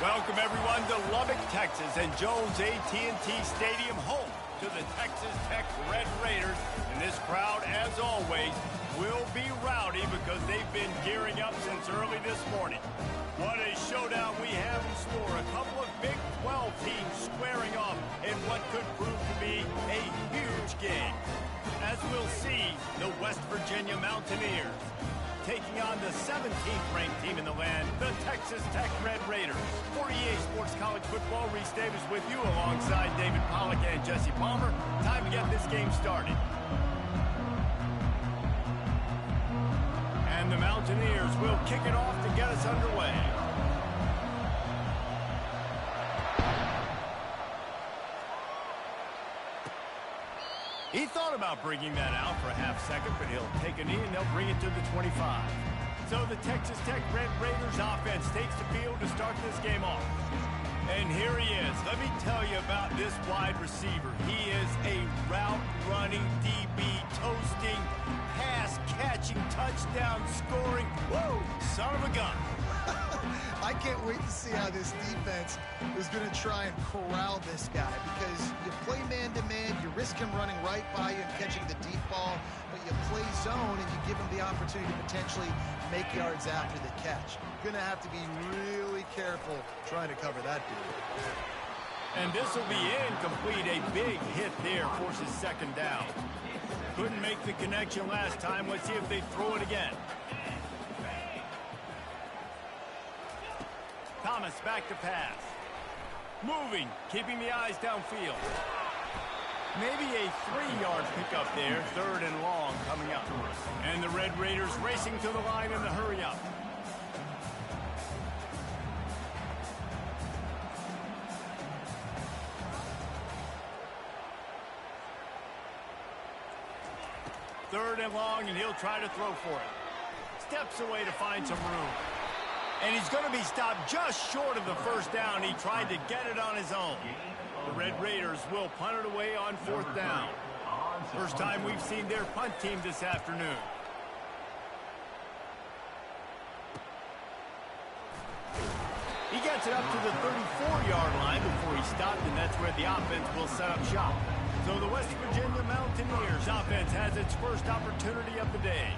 Welcome everyone to Lubbock, Texas, and Jones AT&T Stadium, home to the Texas Tech Red Raiders. And this crowd, as always, will be rowdy because they've been gearing up since early this morning. What a showdown we have in store. A couple of Big 12 teams squaring off in what could prove to be a huge game. As we'll see, the West Virginia Mountaineers taking on the 17th ranked team in the land, the Texas Tech Red Raiders. For EA Sports College Football, Reese Davis with you alongside David Pollack and Jesse Palmer. Time to get this game started. And the Mountaineers will kick it off to get us underway. He thought about bringing that out for a half second, but he'll take a knee and they'll bring it to the 25. So the Texas Tech Red Raiders offense takes the field to start this game off. And here he is. Let me tell you about this wide receiver. He is a route-running DB, toasting, pass-catching, touchdown-scoring, woo, son of a gun. I can't wait to see how this defense is going to try and corral this guy, because you play man-to-man, you risk him running right by you and catching the deep ball, but you play zone and you give him the opportunity to potentially make yards after the catch. Going to have to be really careful trying to cover that dude. And this will be incomplete. A big hit there forces second down. Couldn't make the connection last time. Let's see if they throw it again. Thomas back to pass. Moving, keeping the eyes downfield. Maybe a 3-yard pickup there. 3rd and long coming up. And the Red Raiders racing to the line in the hurry up. Third and long, and he'll try to throw for it. Steps away to find some room. And he's going to be stopped just short of the first down. He tried to get it on his own. The Red Raiders will punt it away on 4th down. First time we've seen their punt team this afternoon. He gets it up to the 34-yard line before he stopped, and that's where the offense will set up shop. So the West Virginia Mountaineers offense has its first opportunity of the day.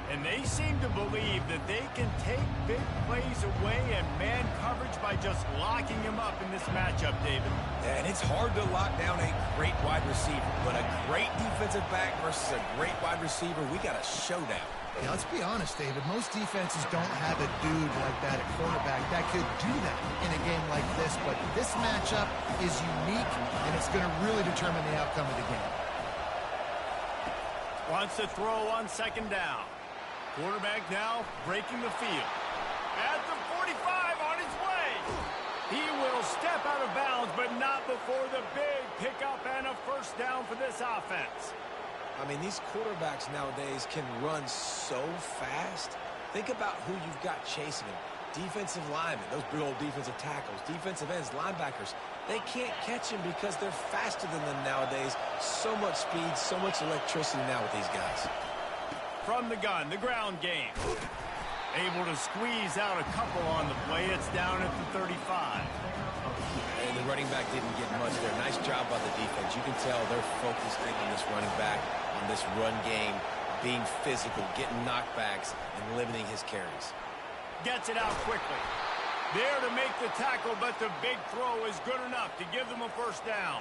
And they seem to believe that they can take big plays away and man coverage by just locking him up in this matchup, David. And it's hard to lock down a great wide receiver, but a great defensive back versus a great wide receiver, we got a showdown. Yeah, let's be honest, David. Most defenses don't have a dude like that at quarterback that could do that in a game like this, but this matchup is unique, and it's going to really determine the outcome of the game. Wants to throw on second down. Quarterback now breaking the field. At the 45 on his way. He will step out of bounds, but not before the big pickup and a first down for this offense. I mean, these quarterbacks nowadays can run so fast. Think about who you've got chasing them. Defensive linemen, those big old defensive tackles, defensive ends, linebackers. They can't catch them because they're faster than them nowadays. So much speed, so much electricity now with these guys. From the gun, the ground game. Able to squeeze out a couple on the play. It's down at the 35. And the running back didn't get much there. Nice job by the defense. You can tell they're focused in on this running back, on this run game, being physical, getting knockbacks, and limiting his carries. Gets it out quickly. There to make the tackle, but the big throw is good enough to give them a first down.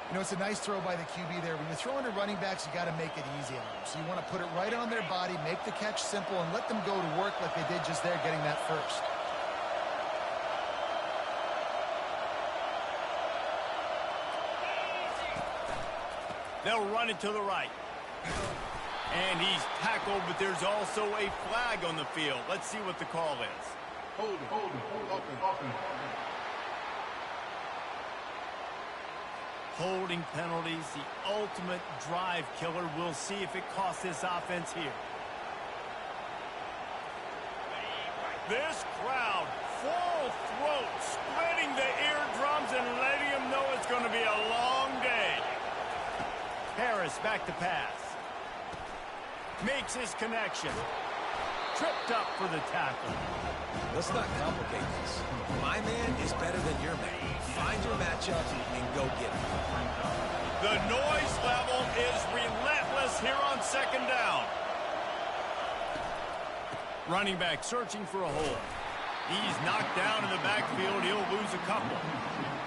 You know, it's a nice throw by the QB there. When you're throwing to running backs, you got to make it easy on them. So you want to put it right on their body, make the catch simple, and let them go to work like they did just there, getting that first. They'll run it to the right. And he's tackled, but there's also a flag on the field. Let's see what the call is. Hold it. Holding penalties, the ultimate drive killer. We'll see if it costs this offense here. This crowd, full throat, splitting the eardrums and letting them know it's going to be a long day. Harris back to pass. Makes his connection. tripped up for the tackle. Let's not complicate this. My man is better than your man. Find your matchup and go get it. The noise level is relentless here on second down. Running back searching for a hole. He's knocked down in the backfield. He'll lose a couple.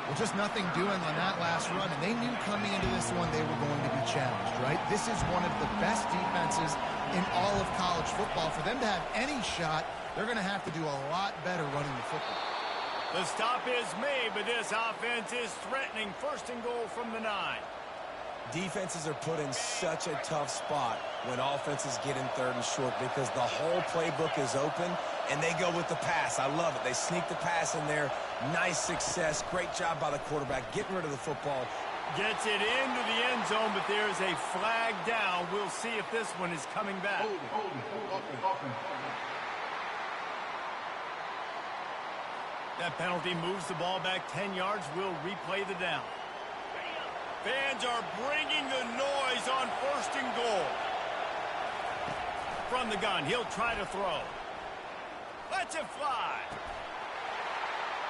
Well, just nothing doing on that last run, and they knew coming into this one they were going to be challenged, right? This is one of the best defenses in all of college football. For them to have any shot, they're going to have to do a lot better running the football. The stop is made, but this offense is threatening. First and goal from the 9. Defenses are put in such a tough spot when offenses get in third and short because the whole playbook is open and they go with the pass. I love it. They sneak the pass in there. Nice success. Great job by the quarterback getting rid of the football. Gets it into the end zone, but there's a flag down. We'll see if this one is coming back. That penalty moves the ball back 10 yards. We'll replay the down. Fans are bringing the noise on first and goal. From the gun, he'll try to throw. Lets it fly.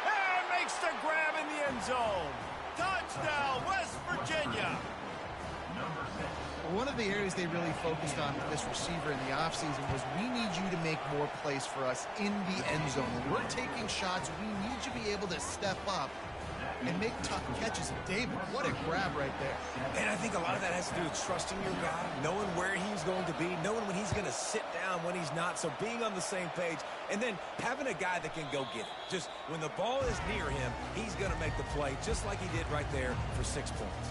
And makes the grab in the end zone. Touchdown, West Virginia. One of the areas they really focused on with this receiver in the offseason was we need you to make more plays for us in the end zone. When we're taking shots, we need you to be able to step up and make tough catches. And David, what a grab right there. And I think a lot of that has to do with trusting your guy, knowing where he's going to be, knowing when he's going to sit down, when he's not, so being on the same page, and then having a guy that can go get it. Just when the ball is near him, he's going to make the play, just like he did right there for 6 points.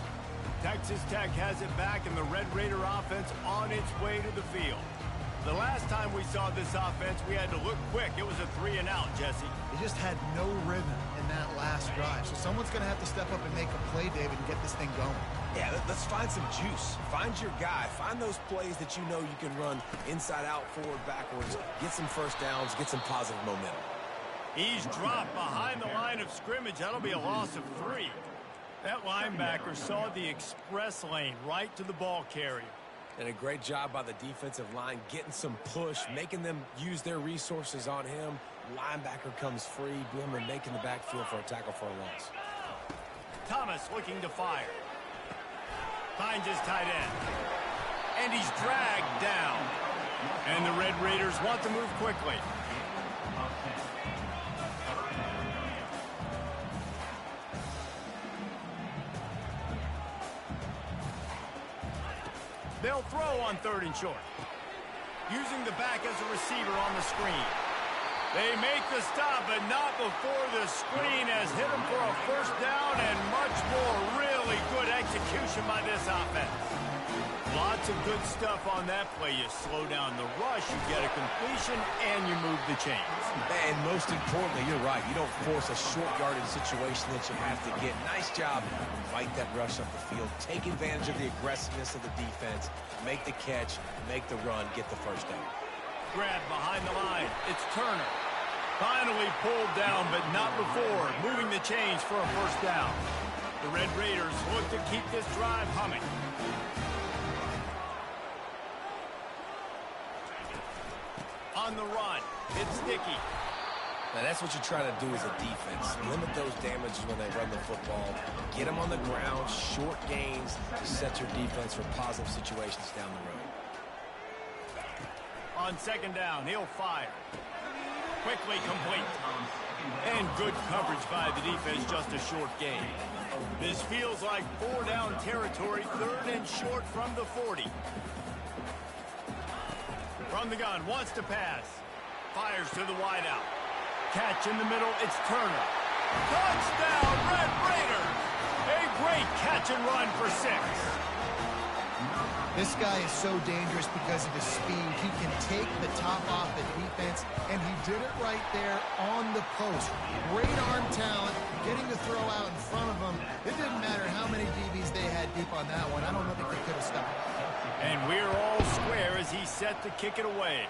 Texas Tech has it back, and the Red Raider offense on its way to the field. The last time we saw this offense, we had to look quick. It was a 3-and-out, Jesse. They just had no rhythm in that last drive. So someone's going to have to step up and make a play, David, and get this thing going. Yeah, let's find some juice. Find your guy. Find those plays that you know you can run inside out, forward, backwards. Get some first downs. Get some positive momentum. He's dropped behind the line of scrimmage. That'll be a loss of 3. That linebacker saw the express lane right to the ball carrier. And a great job by the defensive line, getting some push, making them use their resources on him. Linebacker comes free, boom, and making the backfield for a tackle for a loss. Thomas looking to fire. Finds his tight end. And he's dragged down. And the Red Raiders want to move quickly. They'll throw on 3rd and short. Using the back as a receiver on the screen. They make the stop, but not before the screen has hit them for a first down and much more. Really good execution by this offense. Lots of good stuff on that play. You slow down the rush, you get a completion, and you move the chains. And most importantly, you're right. You don't force a short yardage situation that you have to get. Nice job. Fight that rush up the field. Take advantage of the aggressiveness of the defense. Make the catch. Make the run. Get the first down. Grab behind the line. It's Turner. Finally pulled down, but not before. Moving the chains for a first down. The Red Raiders look to keep this drive humming. On the run, it's Sticky. Now that's what you try to do as a defense. Limit those damages when they run the football. Get them on the ground, short gains to set your defense for positive situations down the road. On 2nd down, he'll fire. Quickly complete. And good coverage by the defense, just a short gain. This feels like 4-down territory, 3rd and short from the 40. From the gun, wants to pass. Fires to the wideout. Catch in the middle, it's Turner. Touchdown, Red Raiders! A great catch and run for 6. This guy is so dangerous because of his speed. He can take the top off the defense, and he did it right there on the post. Great arm talent, getting the throw out in front of him. It didn't matter how many DBs they had deep on that one. I don't think they could have stopped. And we're all square as he's set to kick it away.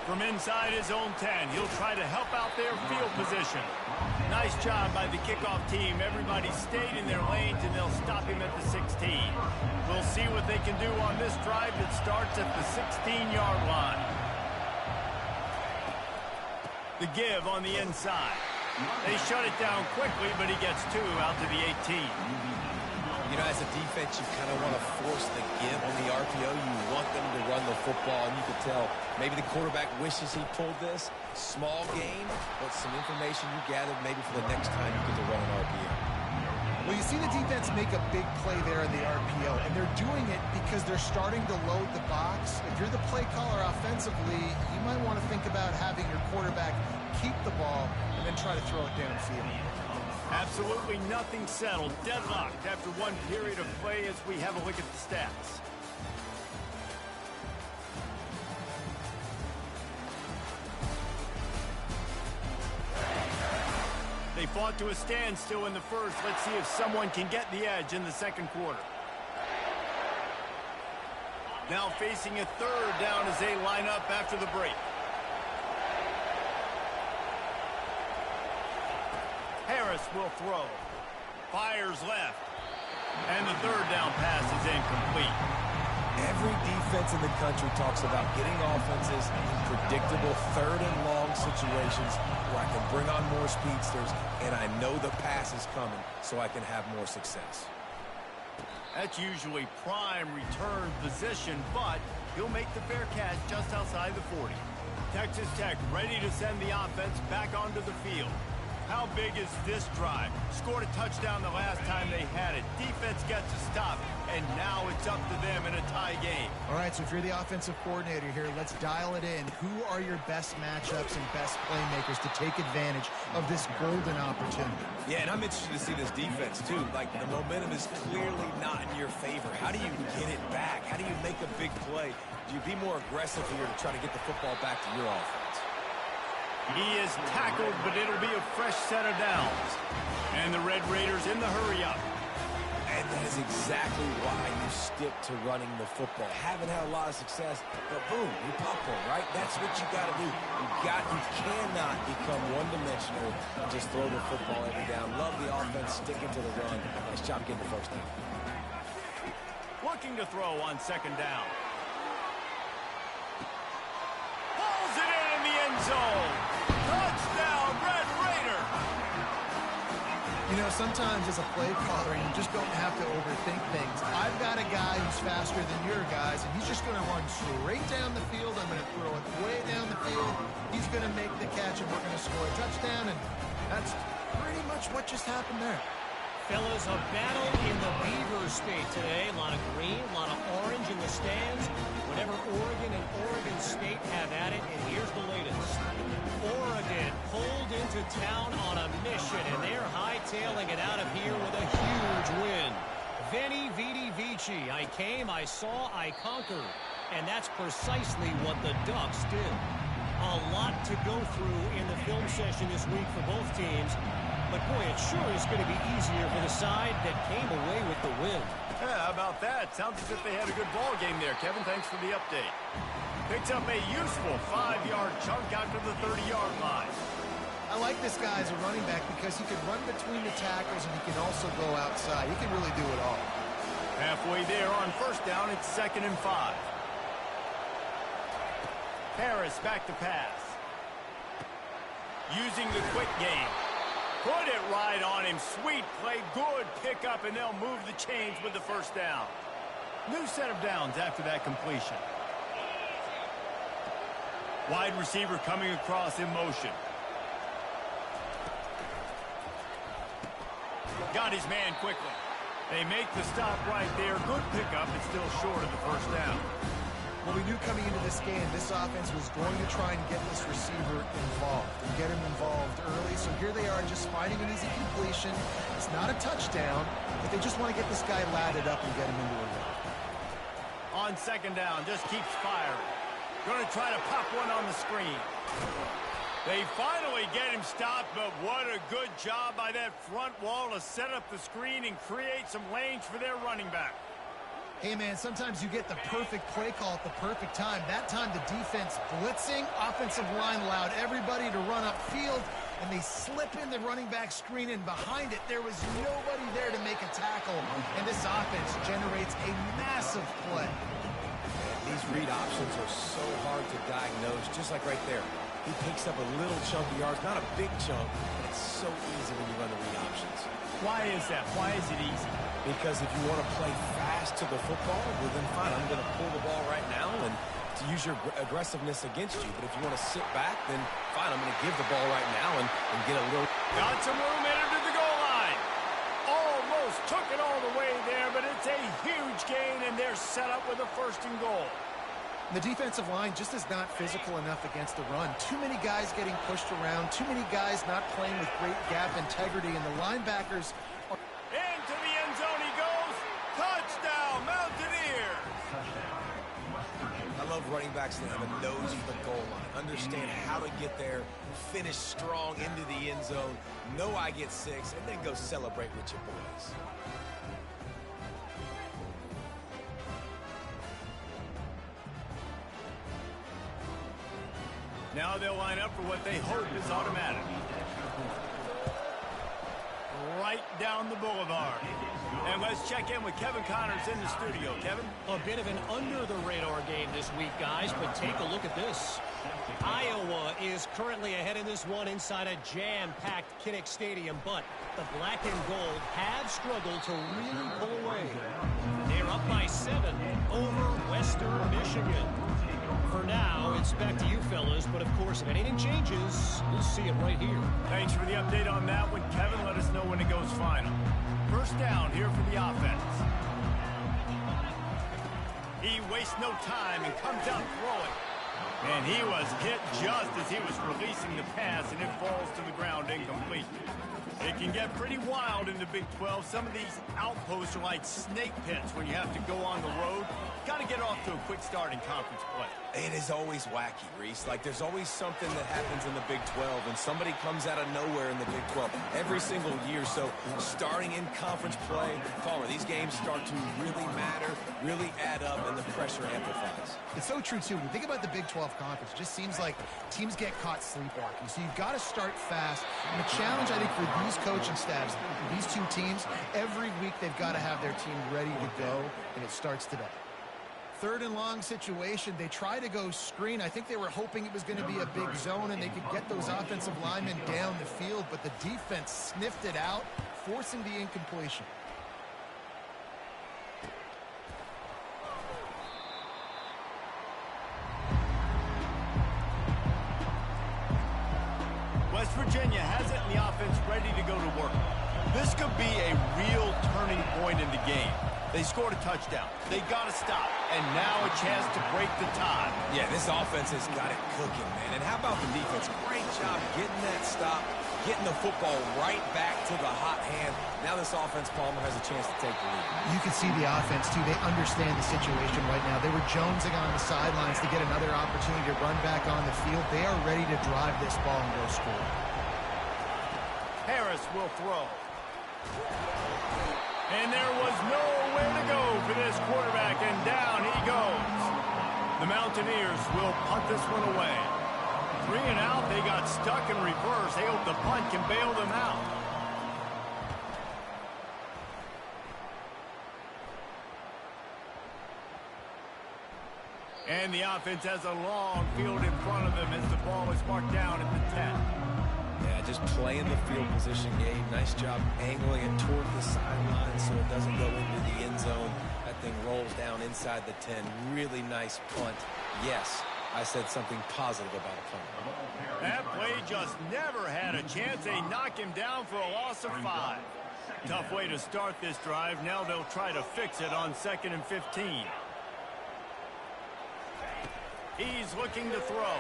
From inside his own 10, he'll try to help out their field position. Nice job by the kickoff team. Everybody stayed in their lanes, and they'll stop him at the 16. We'll see what they can do on this drive that starts at the 16-yard line. The give on the inside. They shut it down quickly, but he gets 2 out to the 18. You know, as a defense, you kind of want to force the give on the RPO. You want them to run the football, and you can tell maybe the quarterback wishes he pulled this. Small gain, but some information you gathered maybe for the next time you get to run an RPO. Well, you see the defense make a big play there in the RPO, and they're doing it because they're starting to load the box. If you're the play caller offensively, you might want to think about having your quarterback keep the ball and then try to throw it downfield. Absolutely nothing settled. Deadlocked after one period of play as we have a look at the stats. They fought to a standstill in the first. Let's see if someone can get the edge in the second quarter. Now facing a third down as they line up after the break. Harris will throw. Fires left. And the third down pass is incomplete. Every defense in the country talks about getting offenses in predictable third and long situations where I can bring on more speedsters and I know the pass is coming so I can have more success. That's usually prime return position, but he'll make the fair catch just outside the 40. Texas Tech ready to send the offense back onto the field. How big is this drive? Scored a touchdown the last time they had it. Defense gets a stop, and now it's up to them in a tie game. All right, so if you're the offensive coordinator here, let's dial it in. Who are your best matchups and best playmakers to take advantage of this golden opportunity? Yeah, and I'm interested to see this defense, too. Like, the momentum is clearly not in your favor. How do you get it back? How do you make a big play? Do you be more aggressive here to try to get the football back to your offense? He is tackled, but it'll be a fresh set of downs. And the Red Raiders in the hurry-up. And that is exactly why you stick to running the football. Haven't had a lot of success, but boom, you pop one, right? That's what you got to do. You cannot become one-dimensional and just throw the football every down. Love the offense, sticking to the run. Nice job getting the first down. Looking to throw on second down. Pulls it in the end zone. Touchdown, Red Raider! You know, sometimes as a play caller, you just don't have to overthink things. I've got a guy who's faster than your guys, and he's just going to run straight down the field. I'm going to throw it way down the field. He's going to make the catch, and we're going to score a touchdown, and that's pretty much what just happened there. Fellas, a battle in the Beaver State today. A lot of green, a lot of orange in the stands. Whatever Oregon and Oregon State have at it, and here's the latest. Oregon pulled into town on a mission, and they're hightailing it out of here with a huge win. Veni, vidi, vici. I came, I saw, I conquered. And that's precisely what the Ducks did. A lot to go through in the film session this week for both teams. But, boy, it sure is going to be easier for the side that came away with the win. Yeah, how about that? Sounds as if they had a good ball game there. Kevin, thanks for the update. Picks up a useful 5-yard chunk out to the 30-yard line. I like this guy as a running back because he can run between the tackles and he can also go outside. He can really do it all. Halfway there on first down, it's 2nd and 5. Harris back to pass. Using the quick game. Put it right on him. Sweet play. Good pickup, and they'll move the chains with the first down. New set of downs after that completion. Wide receiver coming across in motion. Got his man quickly. They make the stop right there. Good pickup, but still short of the first down. Well, we knew coming into this game, this offense was going to try and get this receiver involved and get him involved early. So here they are just finding an easy completion. It's not a touchdown, but they just want to get this guy latted up and get him into a run. On second down, just keeps firing. Going to try to pop one on the screen. They finally get him stopped, but what a good job by that front wall to set up the screen and create some lanes for their running back. Hey, man, sometimes you get the perfect play call at the perfect time. That time the defense blitzing, offensive line allowed everybody to run upfield, and they slip in the running back screen, and behind it there was nobody there to make a tackle, and this offense generates a massive play. These read options are so hard to diagnose, just like right there. He picks up a little chunk of yards, not a big chunk, but it's so easy when you run the read options. Why is that? Why is it easy? Because if you want to play fast to the football, well then fine, I'm going to pull the ball right now and to use your aggressiveness against you. But if you want to sit back, then fine, I'm going to give the ball right now and get a little... Got some room in to the goal line. Almost took it all the way there, but it's a huge gain, and they're set up with a 1st and goal. The defensive line just is not physical enough against the run. Too many guys getting pushed around, too many guys not playing with great gap integrity, and the linebackers are... Into the end zone he goes. Touchdown, Mountaineers. I love running backs that have a nose for the goal line, understand how to get there, finish strong into the end zone, know I get 6, and then go celebrate with your boys. Now they'll line up for what they hope is automatic. Right down the boulevard. And let's check in with Kevin Connors in the studio. Kevin? A bit of an under-the-radar game this week, guys, but take a look at this. Iowa is currently ahead in this one inside a jam-packed Kinnick Stadium, but the black and gold have struggled to really pull away. They're up by 7 over Western Michigan. For now, it's back to you fellas, but of course, if anything changes, we'll see it right here. Thanks for the update on that one, Kevin. Let us know when it goes final. 1st down here for the offense. He wastes no time and comes out throwing. And he was hit just as he was releasing the pass, and it falls to the ground incomplete. It can get pretty wild in the Big 12. Some of these outposts are like snake pits when you have to go on the road. Got to get off to a quick start in conference play. It is always wacky, Reese. Like, there's always something that happens in the Big 12, and somebody comes out of nowhere in the Big 12 every single year. So, starting in conference play, Palmer, these games start to really matter, really add up, and the pressure amplifies. It's so true, too. When you think about the Big 12 Conference, it just seems like teams get caught sleepwalking. So you've got to start fast. And the challenge, I think, for these coaching staffs, these two teams, every week they've got to have their team ready to go, and it starts today. 3rd and long situation. They try to go screen. I think they were hoping it was going to be a big zone and they could get those offensive linemen down the field, but the defense sniffed it out, forcing the incompletion. West Virginia has it and the offense ready to go to work. This could be a real turning point in the game. They scored a touchdown. They got to stop. And now a chance to break the tie. Yeah, this offense has got it cooking, man. And how about the defense? Great job getting that stop, getting the football right back to the hot hand. Now this offense, Palmer, has a chance to take the lead. You can see the offense, too. They understand the situation right now. They were jonesing on the sidelines to get another opportunity to run back on the field. They are ready to drive this ball and go score. Harris will throw. And there was nowhere to go for this quarterback, and down he goes. The Mountaineers will punt this one away. 3 and out, they got stuck in reverse. They hope the punt can bail them out. And the offense has a long field in front of them as the ball is marked down at the 10. Yeah, just playing the field position game. Nice job angling it toward the sideline so it doesn't go into the end zone. That thing rolls down inside the 10. Really nice punt. Yes, I said something positive about a punt. That play just never had a chance. They knock him down for a loss of 5. Tough way to start this drive. Now they'll try to fix it on 2nd and 15. He's looking to throw.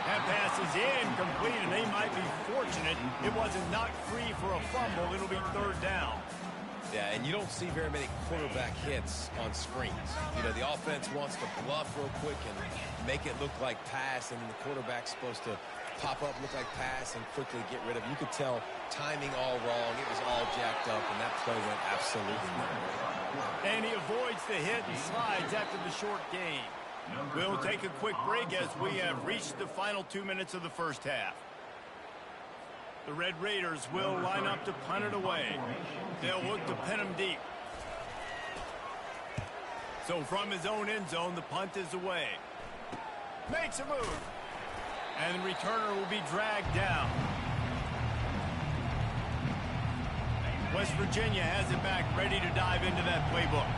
That pass is incomplete, and they might be fortunate it wasn't knocked free for a fumble. It'll be 3rd down. Yeah, and you don't see very many quarterback hits on screens. You know, the offense wants to bluff real quick and make it look like pass, and then the quarterback's supposed to pop up, look like pass, and quickly get rid of it. You could tell timing all wrong. It was all jacked up, and that play went absolutely nowhere. And he avoids the hit and slides after the short gain. We'll take a quick break as we have reached the final 2 minutes of the first half. The Red Raiders will line up to punt it away. They'll look to pin him deep. So from his own end zone, the punt is away. Makes a move. And the returner will be dragged down. West Virginia has it back, ready to dive into that playbook.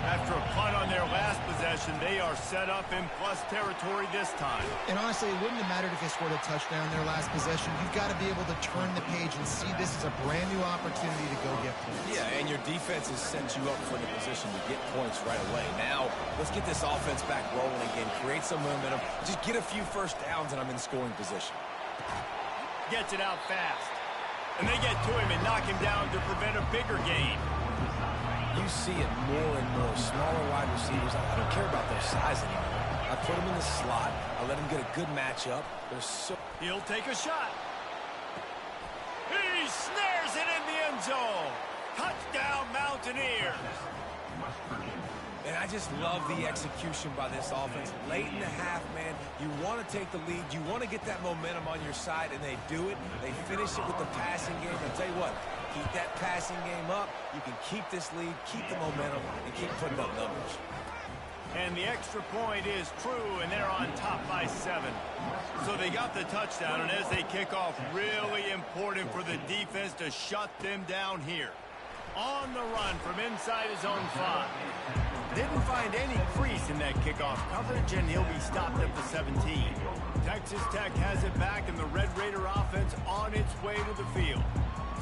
After a punt on their last possession, they are set up in plus territory this time. And honestly, it wouldn't have mattered if they scored a touchdown in their last possession. You've got to be able to turn the page and see this as a brand new opportunity to go get points. Yeah, and your defense has set you up for the position to get points right away. Now, let's get this offense back rolling again, create some momentum, just get a few first downs, and I'm in scoring position. Gets it out fast. And they get to him and knock him down to prevent a bigger gain. You see it more and more. Smaller wide receivers, I don't care about their size anymore. I put them in the slot. I let them get a good matchup. They're so... He'll take a shot. He snares it in the end zone. Touchdown, Mountaineers. And I just love the execution by this offense. Late in the half, man, you want to take the lead. You want to get that momentum on your side, and they do it. They finish it with the passing game. I'll tell you what, keep that passing game up. You can keep this lead, keep the momentum, and keep putting up numbers. And the extra point is true, and they're on top by 7. So they got the touchdown, and as they kick off, really important for the defense to shut them down here. On the run from inside his own 5. Didn't find any crease in that kickoff coverage, and he'll be stopped at the 17. Texas Tech has it back, and the Red Raider offense on its way to the field.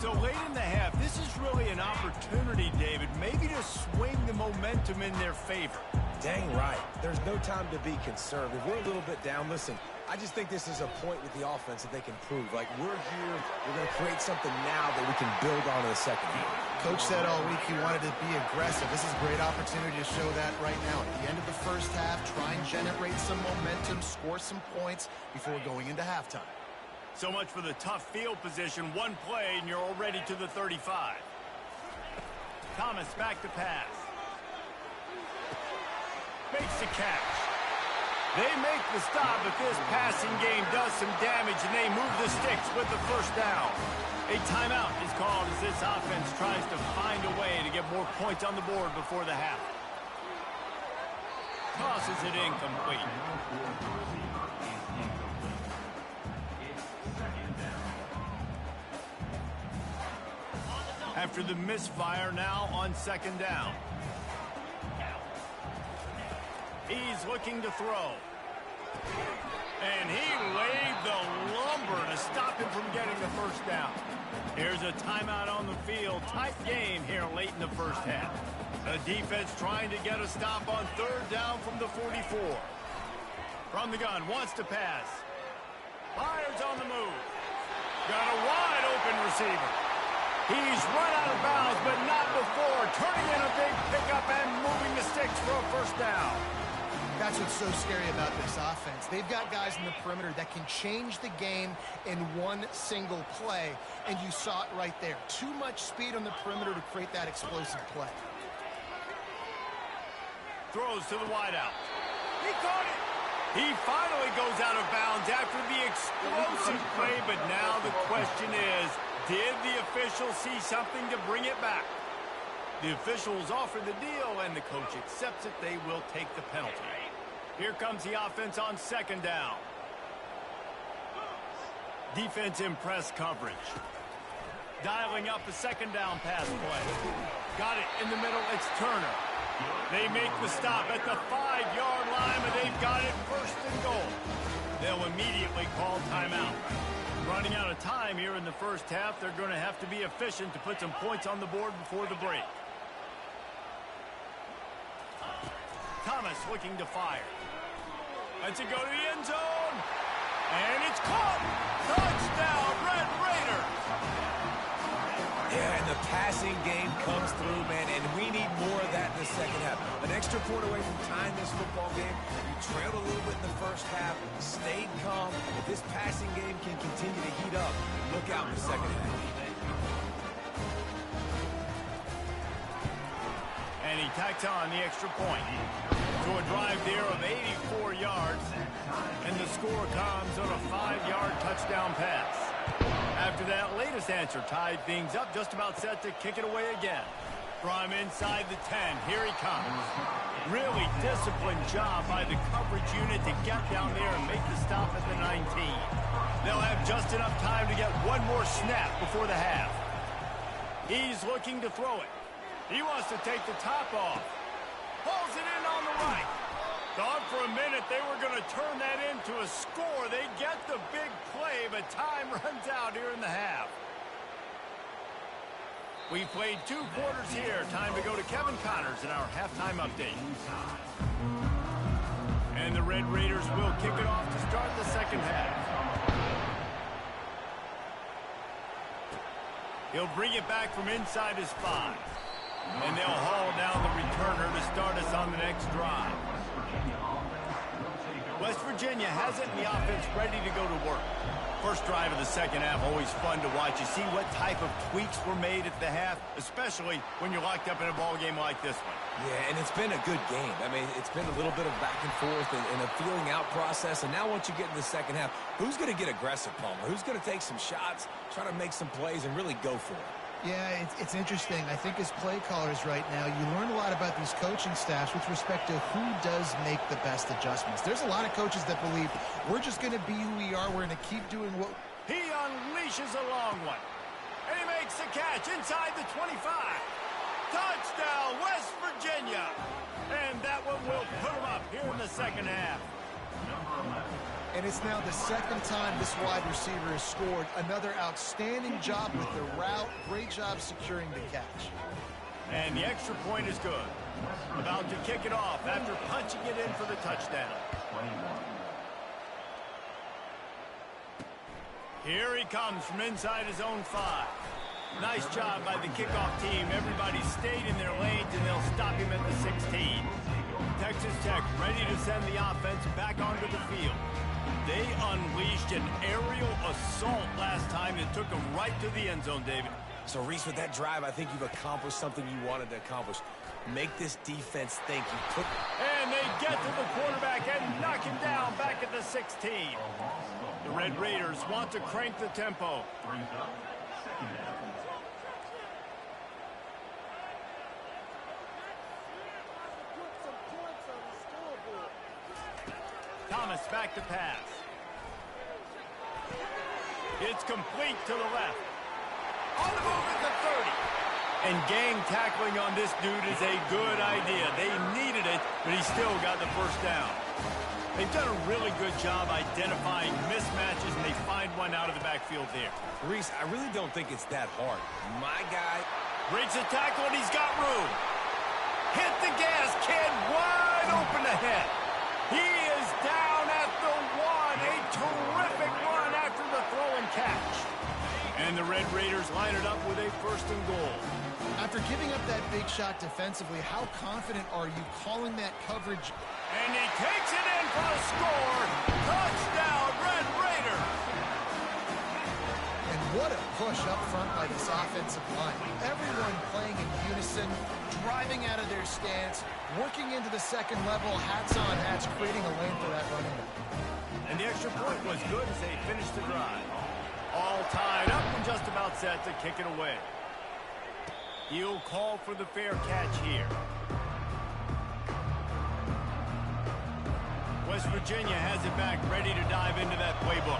So late in the half, this is really an opportunity, David, maybe to swing the momentum in their favor. Dang right. There's no time to be conservative. We're a little bit down. Listen, I just think this is a point with the offense that they can prove. Like, we're here, we're going to create something now that we can build on in the second half. Coach said all week he wanted to be aggressive. This is a great opportunity to show that right now. At the end of the first half, try and generate some momentum, score some points before going into halftime. So much for the tough field position. One play, and you're already to the 35. Thomas back to pass. Makes the catch. They make the stop, but this passing game does some damage, and they move the sticks with the first down. A timeout is called as this offense tries to find a way to get more points on the board before the half. Tosses it incomplete. After the misfire, now on second down. He's looking to throw. And he laid the lumber to stop him from getting the first down. Here's a timeout on the field. Tight game here late in the first half. The defense trying to get a stop on third down from the 44. From the gun, wants to pass. Fires on the move. Got a wide open receiver. He's run out of bounds, but not before. Turning in a big pickup and moving the sticks for a first down. That's what's so scary about this offense. They've got guys in the perimeter that can change the game in one single play, and you saw it right there. Too much speed on the perimeter to create that explosive play. Throws to the wideout. He caught it. He finally goes out of bounds after the explosive play, but now the question is, did the official see something to bring it back? The officials offer the deal, and the coach accepts it. They will take the penalty. Here comes the offense on second down. Defense in press coverage. Dialing up a second down pass play. Got it in the middle. It's Turner. They make the stop at the 5-yard line, but they've got it first and goal. They'll immediately call timeout. Running out of time here in the first half. They're going to have to be efficient to put some points on the board before the break. Thomas looking to fire. Lets it go to the end zone. And it's caught. Touchdown, Red Raiders. Yeah, and the passing game comes through, man, and we need more of that in the second half. An extra point away from tying this football game. You trailed a little bit in the first half, stayed calm. If this passing game can continue to heat up, look out in the second half. And he tacks on the extra point. To a drive there of 84 yards. And the score comes on a 5-yard touchdown pass. After that latest answer tied things up, just about set to kick it away again. From inside the 10, here he comes. Really disciplined job by the coverage unit to get down there and make the stop at the 19. They'll have just enough time to get one more snap before the half. He's looking to throw it. He wants to take the top off. Pulls it in on the right. Thought for a minute they were going to turn that into a score. They get the big play, but time runs out here in the half. We played 2 quarters here. Time to go to Kevin Connors in our halftime update. And the Red Raiders will kick it off to start the second half. He'll bring it back from inside his 5. And they'll haul down the returner to start us on the next drive. West Virginia has it in the offense ready to go to work. First drive of the second half, always fun to watch. You see what type of tweaks were made at the half, especially when you're locked up in a ball game like this one. Yeah, and it's been a good game. I mean, it's been a little bit of back and forth and a feeling out process. And now once you get in the second half, who's going to get aggressive, Palmer? Who's going to take some shots, try to make some plays, and really go for it? Yeah, it's interesting. I think as play callers right now, you learn a lot about these coaching staffs with respect to who does make the best adjustments. There's a lot of coaches that believe we're just going to be who we are. We're going to keep doing what... He unleashes a long one. And he makes the catch inside the 25. Touchdown, West Virginia. And that one will put him up here in the second half. And it's now the second time this wide receiver has scored. Another outstanding job with the route. Great job securing the catch. And the extra point is good. About to kick it off after punching it in for the touchdown. Here he comes from inside his own 5. Nice job by the kickoff team. Everybody stayed in their lanes, and they'll stop him at the 16. Texas Tech ready to send the offense back onto the field. They unleashed an aerial assault last time that took them right to the end zone, David. So, Reese, with that drive, I think you've accomplished something you wanted to accomplish. Make this defense think. And they get to the quarterback and knock him down back at the 16. The Red Raiders want to crank the tempo. Thomas back to pass. It's complete to the left. On the move at the 30. And gang tackling on this dude is a good idea. They needed it, but he still got the first down. They've done a really good job identifying mismatches, and they find one out of the backfield there. Reese, I really don't think it's that hard. My guy breaks the tackle, and he's got room. Hit the gas, kid. Wide open ahead. He is down at the 1. A terrific run after the throw and catch. And the Red Raiders line it up with a 1st and goal. After giving up that big shot defensively, how confident are you calling that coverage? And he takes it in for a score. Touchdown, Red Raiders. And what a push up front by this offensive line. Everyone playing in unison, driving out of their stance, working into the second level, hats on hats, creating a lane for that running back. And the extra point was good as they finished the drive. All tied up and just about set to kick it away. He'll call for the fair catch here. West Virginia has it back, ready to dive into that playbook.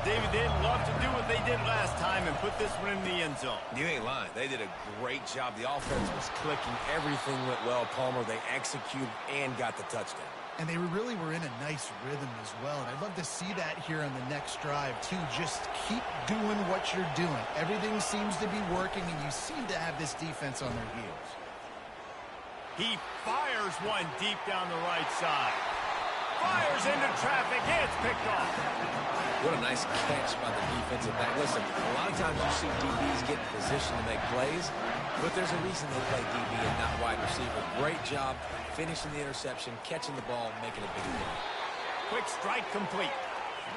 David, they'd love to do what they did last time and put this one in the end zone. You ain't lying. They did a great job. The offense was clicking. Everything went well, Palmer. They executed and got the touchdown. And they really were in a nice rhythm as well. And I'd love to see that here on the next drive, too. Just keep doing what you're doing. Everything seems to be working, and you seem to have this defense on their heels. He fires one deep down the right side. Fires into traffic. It's picked off. What a nice catch by the defensive back. Listen, a lot of times you see DBs get in position to make plays, but there's a reason they play DB and not wide receiver. Great job finishing the interception, catching the ball, and making a big play. Quick strike complete.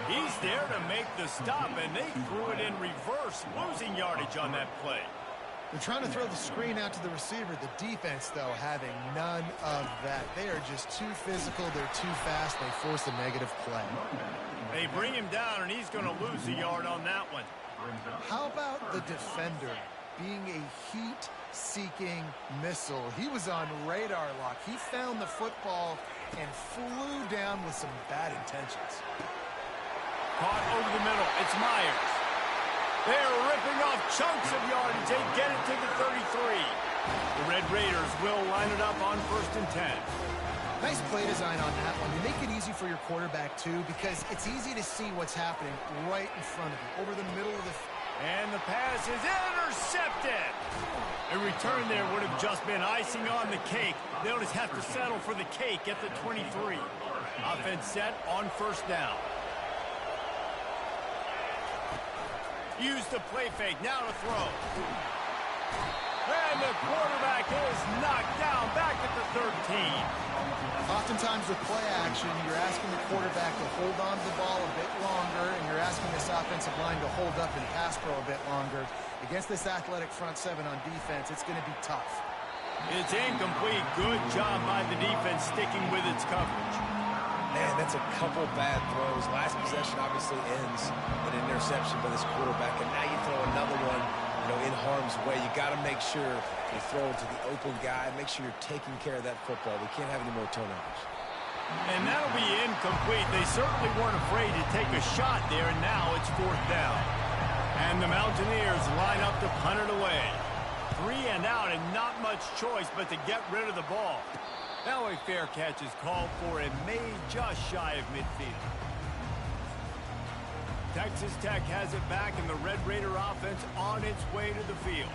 He's there to make the stop, and they threw it in reverse, losing yardage on that play. They're trying to throw the screen out to the receiver. The defense, though, having none of that. They are just too physical. They're too fast. They force a negative play. They bring him down, and he's going to lose a yard on that one. How about the defender being a heat-seeking missile. He was on radar lock. He found the football and flew down with some bad intentions. Caught over the middle. It's Myers. They're ripping off chunks of yardage. They get it to the 33. The Red Raiders will line it up on 1st and 10. Nice play design on that one. You make it easy for your quarterback, too, because it's easy to see what's happening right in front of you, over the middle of the field. And the pass is intercepted. A return there would have just been icing on the cake. They'll just have to settle for the cake at the 23. Offense set on 1st down. Use the play fake. Now to throw. And the quarterback is knocked down back at the 13. Oftentimes with play action, you're asking the quarterback to hold on to the ball a bit longer, and you're asking this offensive line to hold up and pass pro a bit longer. Against this athletic front seven on defense, it's going to be tough. It's incomplete. Good job by the defense sticking with its coverage. Man, that's a couple bad throws. Last possession obviously ends with an interception by this quarterback, and now you throw another one, in harm's way. You got to make sure you throw it to the open guy. Make sure you're taking care of that football. We can't have any more turnovers. And that'll be incomplete. They certainly weren't afraid to take a shot there, and now it's 4th down. And the Mountaineers line up to punt it away. 3 and out, and not much choice but to get rid of the ball. Now a fair catch is called for and made just shy of midfield. Texas Tech has it back, and the Red Raider offense on its way to the field.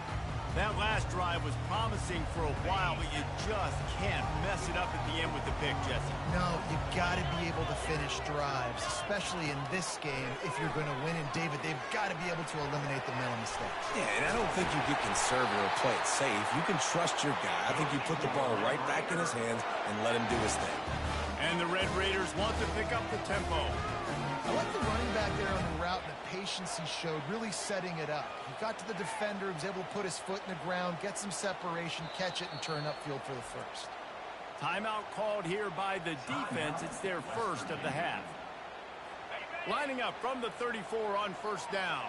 That last drive was promising for a while, but you just can't mess it up at the end with the pick, Jesse. No, you got to be able to finish drives, especially in this game if you're going to win. And, David, they've got to be able to eliminate the mental mistakes. Yeah, and I don't think you get conservative or play it safe. You can trust your guy. I think you put the ball right back in his hands and let him do his thing. And the Red Raiders want to pick up the tempo. I like the running back there on the route and the patience he showed, really setting it up. He got to the defender, he was able to put his foot in the ground, get some separation, catch it, and turn upfield for the first. Timeout called here by the defense. It's their first of the half. Lining up from the 34 on 1st down.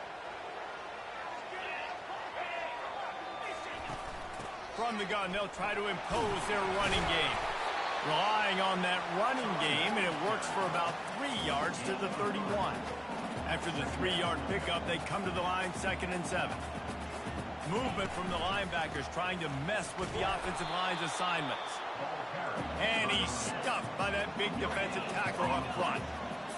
From the gun, they'll try to impose their running game. Relying on that running game, and it works for about 3 yards to the 31. After the 3-yard pickup, they come to the line 2nd and 7. Movement from the linebackers trying to mess with the offensive line's assignments. And he's stuffed by that big defensive tackle up front.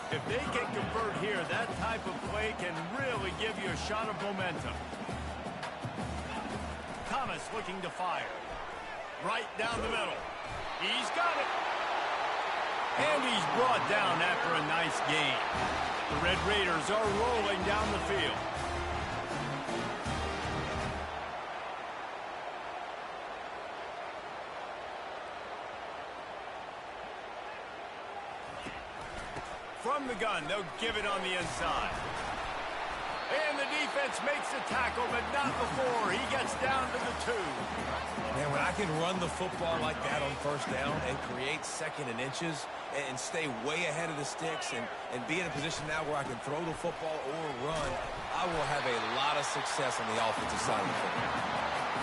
If they can convert here, that type of play can really give you a shot of momentum. Thomas looking to fire. Right down the middle. He's got it. And he's brought down after a nice gain. The Red Raiders are rolling down the field. From the gun, they'll give it on the inside. And the defense makes the tackle, but not before. He gets down to the 2. Man, when I can run the football like that on 1st down and create 2nd and inches and stay way ahead of the sticks and be in a position now where I can throw the football or run, I will have a lot of success on the offensive side of the football.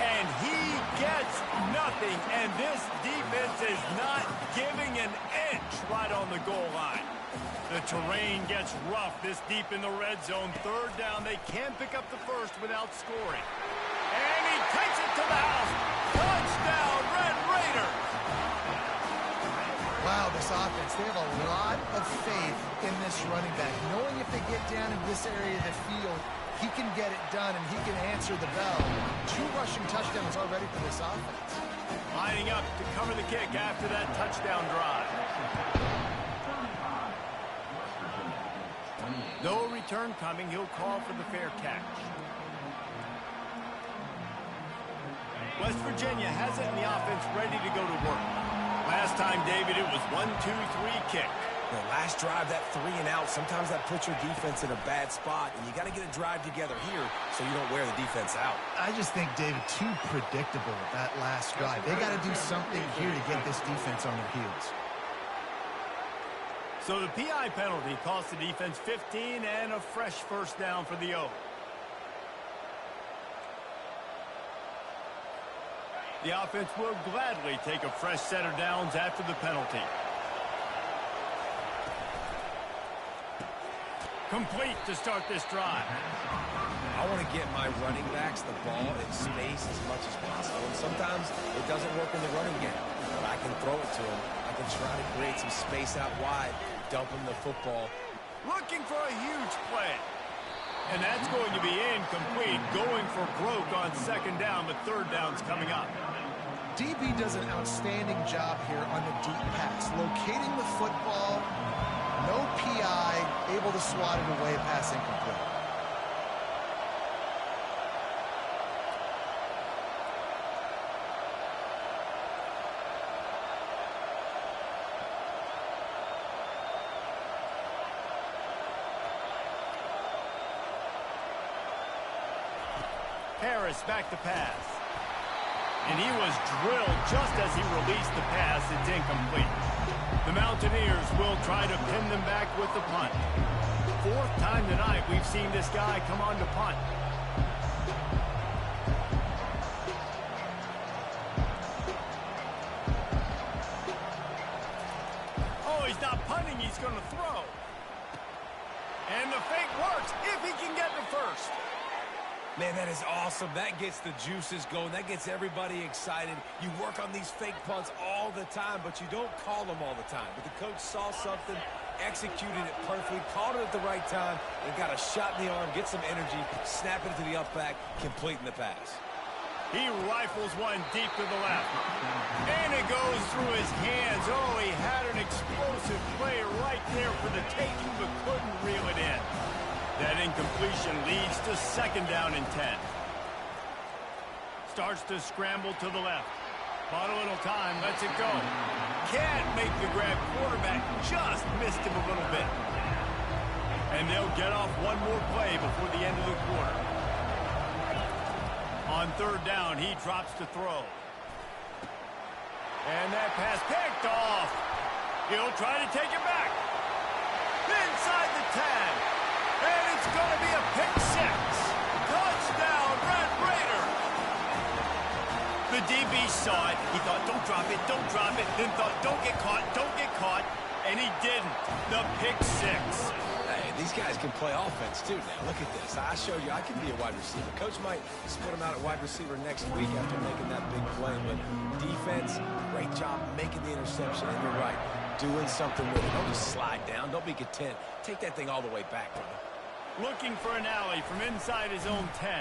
And he gets nothing, and this defense is not giving an inch right on the goal line. The terrain gets rough this deep in the red zone. 3rd down, they can pick up the first without scoring. And he takes it to the house. Touchdown, Red Raiders! Wow, this offense, they have a lot of faith in this running back. Knowing if they get down in this area of the field, he can get it done and he can answer the bell. 2 rushing touchdowns already for this offense. Lining up to cover the kick after that touchdown drive. No return coming. He'll call for the fair catch. West Virginia has it in the offense ready to go to work. Last time, David, it was 1-2-3 kick. The last drive, that 3 and out, sometimes that puts your defense in a bad spot, and you got to get a drive together here so you don't wear the defense out. I just think, David, too predictable that last drive. They got to do something here to get this defense on their heels. So the PI penalty cost the defense 15 and a fresh 1st down for the O. The offense will gladly take a fresh set of downs after the penalty. Complete to start this drive. I want to get my running backs the ball in space as much as possible. And sometimes it doesn't work in the running game. But I can throw it to them. I can try to create some space out wide, dump them the football. Looking for a huge play. And that's going to be incomplete. Going for broke on second down, but third down's coming up. DB does an outstanding job here on the deep pass. Locating the football, no PI, able to swat it away, pass incomplete. Harris back to pass. And he was drilled just as he released the pass. It's incomplete. The Mountaineers will try to pin them back with the punt. Fourth time tonight we've seen this guy come on to punt. Oh, he's not punting, he's going to throw. And the fake works if he can get to first. Man, that is awesome. That gets the juices going. That gets everybody excited. You work on these fake punts all the time, but you don't call them all the time. But the coach saw something, executed it perfectly, called it at the right time, and got a shot in the arm, get some energy, snap it to the up back, completing the pass. He rifles one deep to the left. And it goes through his hands. Oh, he had an explosive play right there for the taking, but couldn't reel it in. That incompletion leads to second down and 10. Starts to scramble to the left. Bought a little time, lets it go. Can't make the grab. Quarterback just missed him a little bit. And they'll get off one more play before the end of the quarter. On third down, he drops to throw. And that pass picked off. He'll try to take it back. Inside the 10. And it's going to be a pick six. Touchdown, Red Raider. The DB saw it. He thought, don't drop it, don't drop it. Then thought, don't get caught, don't get caught. And he didn't. The pick six. Hey, these guys can play offense, too, now. Look at this. I show you I can be a wide receiver. Coach might split him out at wide receiver next week after making that big play. But defense, great job making the interception. And you're right, doing something with it. Don't just slide down. Don't be content. Take that thing all the way back from him. Looking for an alley from inside his own 10.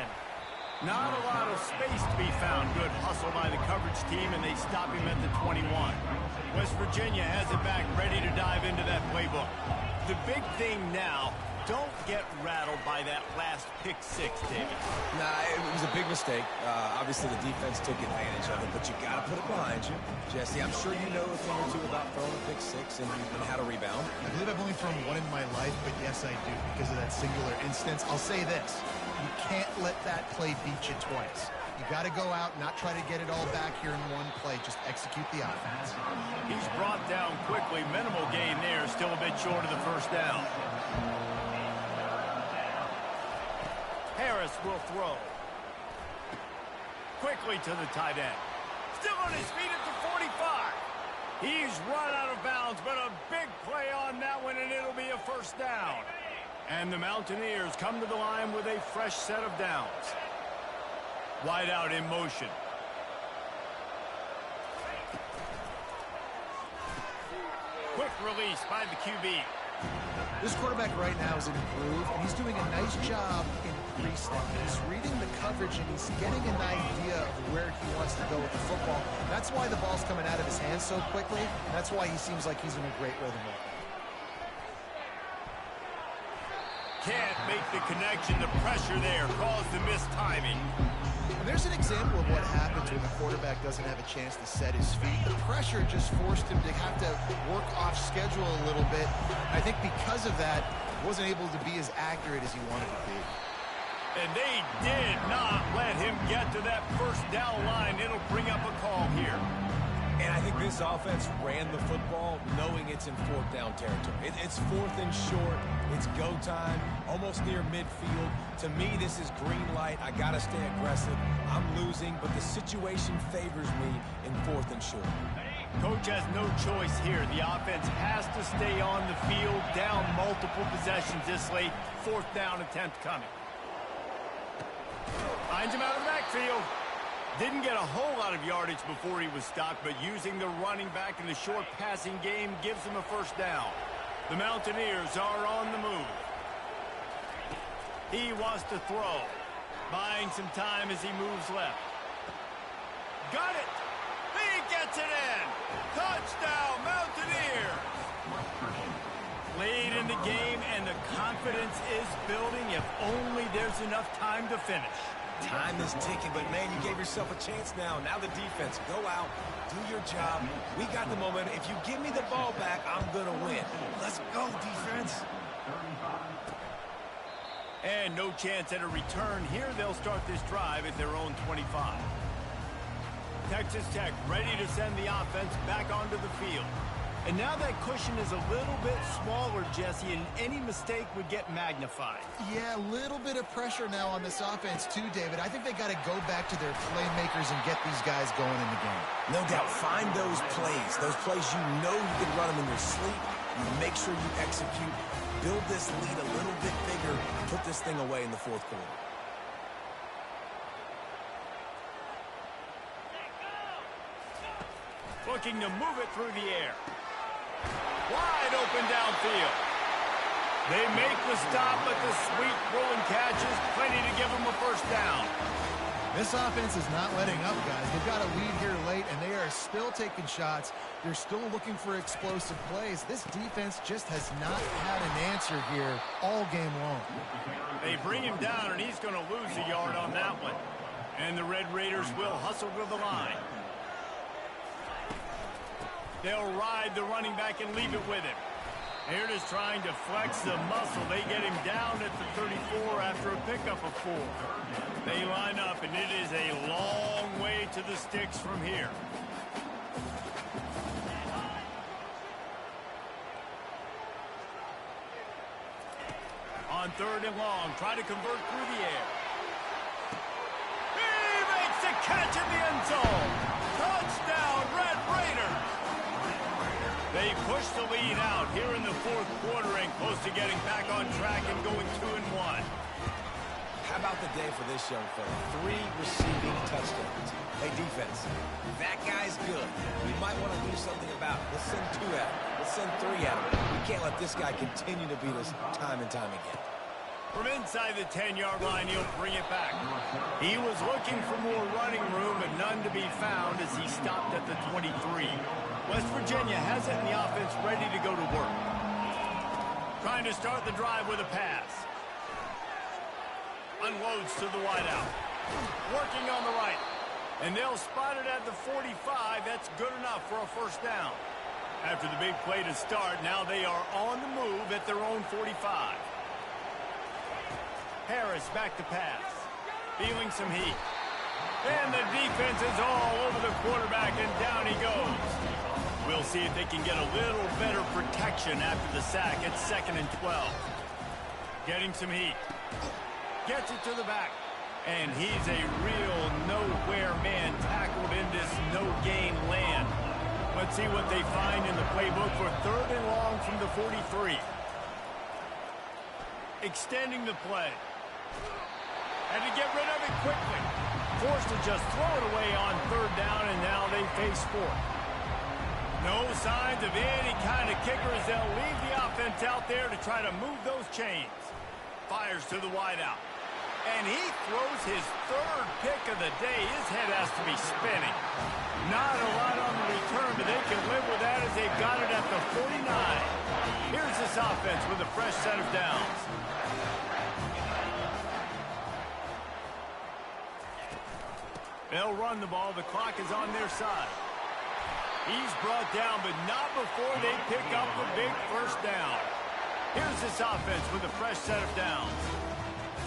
Not a lot of space to be found. Good hustle by the coverage team, and they stop him at the 21. West Virginia has it back, ready to dive into that playbook. The big thing now, don't get rattled by that last pick six, David. Nah, it was a big mistake. Obviously, the defense took advantage of it, but you got to put it behind you. Jesse, I'm sure you know a thing or two about throwing a pick six and how to rebound. I believe I've only thrown one in my life, but yes, I do because of that singular instance. I'll say this. You can't let that play beat you twice. You got to go out, not try to get it all back here in one play. Just execute the offense. He's brought down quickly. Minimal gain there. Still a bit short of the first down. Harris will throw. Quickly to the tight end. Still on his feet at the 45. He's run out of bounds, but a big play on that one, and it'll be a first down. And the Mountaineers come to the line with a fresh set of downs. Wide out in motion. Quick release by the QB. This quarterback right now is in a groove, and he's doing a nice job in pre-snap. He's reading the coverage, and he's getting an idea of where he wants to go with the football. That's why the ball's coming out of his hands so quickly. That's why he seems like he's in a great rhythm right now. Can't make the connection. The pressure there caused the missed timing. And there's an example of what happens when the quarterback doesn't have a chance to set his feet. The pressure just forced him to have to work off schedule a little bit. I think because of that, he wasn't able to be as accurate as he wanted to be. And they did not let him get to that first down line. It'll bring up a call here. And I think this offense ran the football knowing it's in fourth down territory. It's fourth and short. It's go time, almost near midfield. To me, this is green light. I got to stay aggressive. I'm losing, but the situation favors me in fourth and short. Coach has no choice here. The offense has to stay on the field, down multiple possessions this late. Fourth down attempt coming. Finds him out of the backfield. Didn't get a whole lot of yardage before he was stopped, but using the running back in the short passing game gives him a first down. The Mountaineers are on the move. He wants to throw. Buying some time as he moves left. Got it! He gets it in! Touchdown, Mountaineers! Late in the game, and the confidence is building if only there's enough time to finish. Time is ticking, but, man, you gave yourself a chance now. Now the defense, go out, do your job. We got the momentum. If you give me the ball back, I'm going to win. Let's go, defense. And no chance at a return here. They'll start this drive at their own 25. Texas Tech ready to send the offense back onto the field. And now that cushion is a little bit smaller, Jesse, and any mistake would get magnified. Yeah, a little bit of pressure now on this offense too, David. I think they got to go back to their playmakers and get these guys going in the game. No doubt. Find those plays you know you can run them in your sleep. You make sure you execute. Build this lead a little bit bigger. Put this thing away in the fourth quarter. Looking to move it through the air. Wide open downfield. They make the stop, but the sweet rolling catch is plenty to give them a first down. This offense is not letting up, guys. They've got a lead here late, and they are still taking shots. They're still looking for explosive plays. This defense just has not had an answer here all game long. They bring him down, and he's going to lose a yard on that one. And the Red Raiders will hustle to the line. They'll ride the running back and leave it with him. Here it is trying to flex the muscle. They get him down at the 34 after a pickup of 4. They line up, and it is a long way to the sticks from here. On 3rd and long, try to convert through the air. He makes the catch in the end zone. Touchdown, Red Raiders. They push the lead out here in the fourth quarter and close to getting back on track and going 2-1. How about the day for this young fella? 3 receiving touchdowns. Hey, defense, that guy's good. We might want to do something about it. Let's send 2 at him. Let's send 3 at him. We can't let this guy continue to beat us time and time again. From inside the 10-yard line, he'll bring it back. He was looking for more running room, but none to be found as he stopped at the 23. West Virginia has it in the offense ready to go to work. Trying to start the drive with a pass. Unloads to the wideout. Working on the right. And they'll spot it at the 45. That's good enough for a first down. After the big play to start, now they are on the move at their own 45. Harris back to pass. Feeling some heat. And the defense is all over the quarterback, and down he goes. We'll see if they can get a little better protection after the sack. It's 2nd and 12. Getting some heat. Gets it to the back. And he's a real nowhere man tackled in this no-gain land. Let's see what they find in the playbook for 3rd and long from the 43. Extending the play. Had to get rid of it quickly. Forced to just throw it away on 3rd down, and now they face 4th. No signs of any kind of kickers. They'll leave the offense out there to try to move those chains. Fires to the wideout. And he throws his 3rd pick of the day. His head has to be spinning. Not a lot on the return, but they can live with that as they've got it at the 49. Here's this offense with a fresh set of downs. They'll run the ball. The clock is on their side. He's brought down, but not before they pick up the big first down. Here's this offense with a fresh set of downs.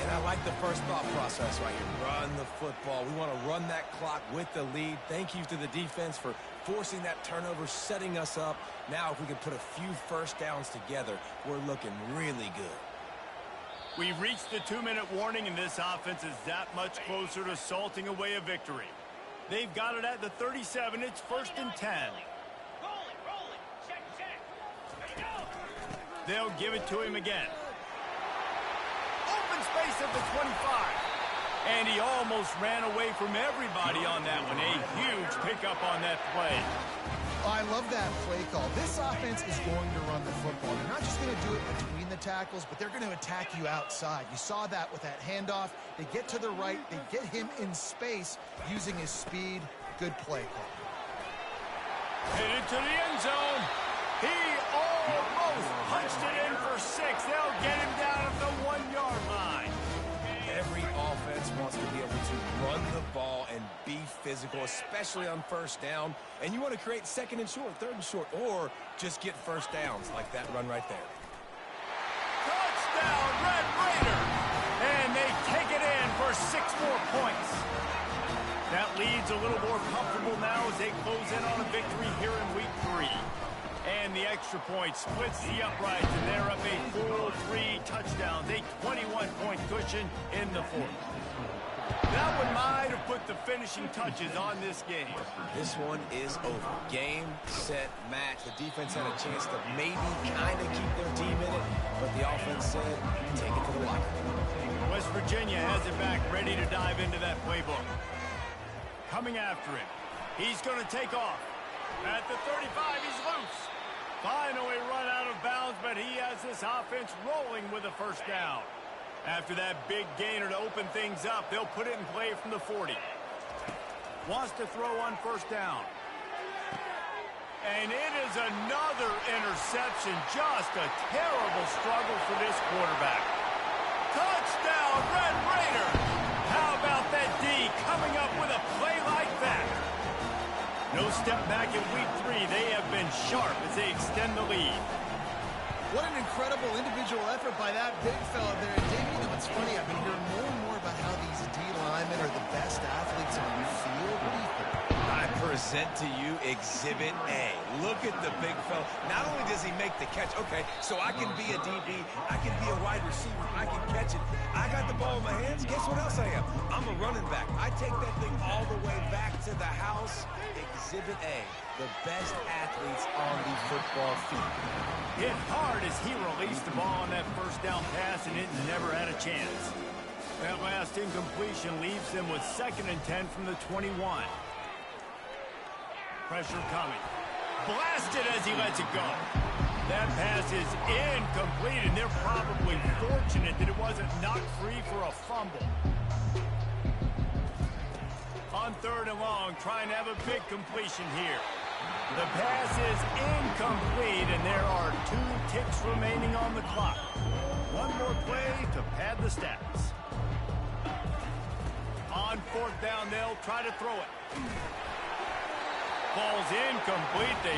And I like the first thought process right here. Run the football. We want to run that clock with the lead. Thank you to the defense for forcing that turnover, setting us up. Now if we can put a few first downs together, we're looking really good. We've reached the 2-minute warning, and this offense is that much closer to salting away a victory. They've got it at the 37. It's 1st and 10. They'll give it to him again. Open space at the 25. And he almost ran away from everybody on that one. A huge pickup on that play. Oh, I love that play call. This offense is going to run the football. They're not just going to do it between the tackles, but they're going to attack you outside. You saw that with that handoff. They get to the right. They get him in space using his speed. Good play call. Headed to the end zone. He almost punched it in for 6. They'll get him down at the 1-yard line. Every offense wants to be able to run the ball and be physical, especially on first down. And you want to create 2nd and short, 3rd and short, or just get first downs like that run right there. Touchdown, Red Raiders! And they take it in for 6 more points. That lead's a little more comfortable now as they close in on a victory here in week 3. And the extra point splits the uprights, and they're up a full 3 touchdowns, a 21-point cushion in the 4th. That one might have put the finishing touches on this game. This one is over. Game, set, match. The defense had a chance to maybe kind of keep their team in it, but the offense said, take it to the locker room. West Virginia has it back, ready to dive into that playbook. Coming after him. He's going to take off. At the 35, he's loose. Finally run out of bounds, but he has this offense rolling with a first down. After that big gainer to open things up, they'll put it in play from the 40. Wants to throw on first down. And it is another interception. Just a terrible struggle for this quarterback. Touchdown, Red Raiders! How about that D coming up with a play like that? No step back in week 3. They have been sharp as they extend the lead. What an incredible individual effort by that big fella there. And Dave, you know, it's funny. I've been hearing more and more about how these D linemen are the best athletes on the field. What do you think? I present to you Exhibit A. Look at the big fella. Not only does he make the catch, okay, so I can be a DB, I can be a wide receiver, I can catch it. I got the ball in my hands. Guess what else I am? I'm a running back. I take that thing all the way back to the house. Exhibit A, the best athletes on the football field. Hit hard as he released the ball on that first down pass, and it never had a chance. That last incompletion leaves them with 2nd and 10 from the 21. Pressure coming. Blasted as he lets it go. That pass is incomplete, and they're probably fortunate that it wasn't knocked free for a fumble. On 3rd and long, trying to have a big completion here. The pass is incomplete, and there are 2 ticks remaining on the clock. One more play to pad the stats. On 4th down, they'll try to throw it. Ball's incomplete. They